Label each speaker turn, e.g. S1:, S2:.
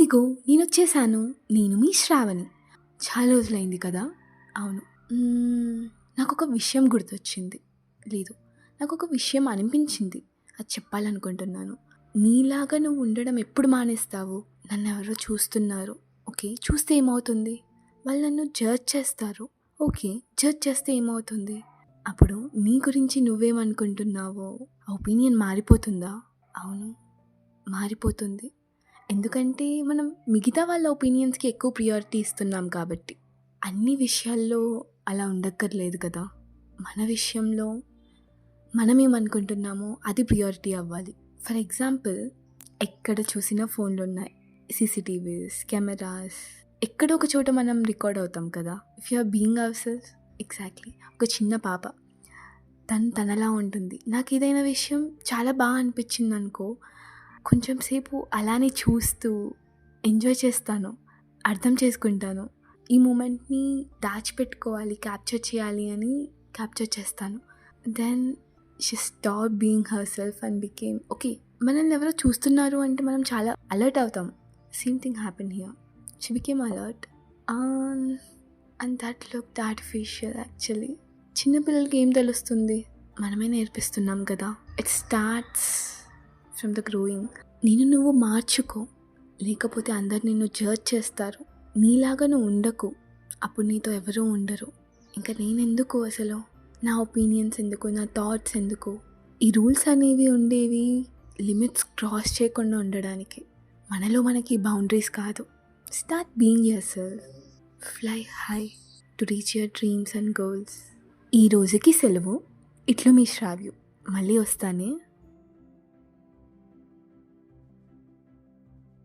S1: అదిగో నేనొచ్చేసాను. నేను మీ శ్రావణి. చాలా రోజులైంది కదా! అవును. నాకొక విషయం గుర్తొచ్చింది. లేదు, నాకొక విషయం అనిపించింది. అది చెప్పాలనుకుంటున్నాను. నీలాగా నువ్వు ఉండడం ఎప్పుడు మానేస్తావు? నన్నెవరో చూస్తున్నారు. ఓకే. చూస్తే ఏమవుతుంది? వాళ్ళు నన్ను జడ్జ్ చేస్తారు. ఓకే. జడ్జ్ చేస్తే ఏమవుతుంది? అప్పుడు నీ గురించి నువ్వేమనుకుంటున్నావో ఆ ఒపీనియన్ మారిపోతుందా? అవును, మారిపోతుంది. ఎందుకంటే మనం మిగతా వాళ్ళ ఒపీనియన్స్కి ఎక్కువ ప్రియారిటీ ఇస్తున్నాం కాబట్టి. అన్ని విషయాల్లో అలా ఉండక్కర్లేదు కదా. మన విషయంలో మనమేమనుకుంటున్నామో అది ప్రియారిటీ అవ్వాలి. ఫర్ ఎగ్జాంపుల్, ఎక్కడ చూసినా ఫోన్లు ఉన్నాయి, సీసీటీవీస్, కెమెరాస్. ఎక్కడో ఒక చోట మనం రికార్డ్ అవుతాం కదా. If you are being our self, exactly. ఒక చిన్న పాప తనలా ఉంటుంది. నాకు ఏదైనా విషయం చాలా బాగా అనిపించింది అనుకో, కొంచెం సేపు అలానే చూస్తూ ఎంజాయ్ చేస్తాను, అర్థం చేసుకుంటాను. ఈ మూమెంట్ని దాచిపెట్టుకోవాలి, క్యాప్చర్ చేయాలి అని క్యాప్చర్ చేస్తాను. Then she stop being her self and became okay. మనల్ని ఎవరో చూస్తున్నారు అంటే మనం చాలా అలర్ట్ అవుతాం. Same thing happen here. She became alert and that looked artificial actually. చిన్నపిల్లలకి ఏం తెలుస్తుంది? మనమే నేర్పిస్తున్నాం కదా. It starts from the growing. నువ్వు మార్చుకో, లేకపోతే అందరు నిన్ను జడ్జ్ చేస్తారు. నీలాగా నువ్వు ఉండకు, అప్పుడు నీతో ఎవరూ ఉండరు. ఇంకా నేనెందుకు అసలు? నా ఒపీనియన్స్ ఎందుకు? నా థాట్స్ ఎందుకు? ఈ రూల్స్ అనేవి ఉండేవి లిమిట్స్ క్రాస్ చేయకుండా ఉండడానికి. మనకి బౌండరీస్ కాదు. Start being your self. Fly high to reach your dreams and goals. ఈ రోజుకి సెలవు. ఇట్లు మీ శ్రావ్యు. మళ్ళీ వస్తానే.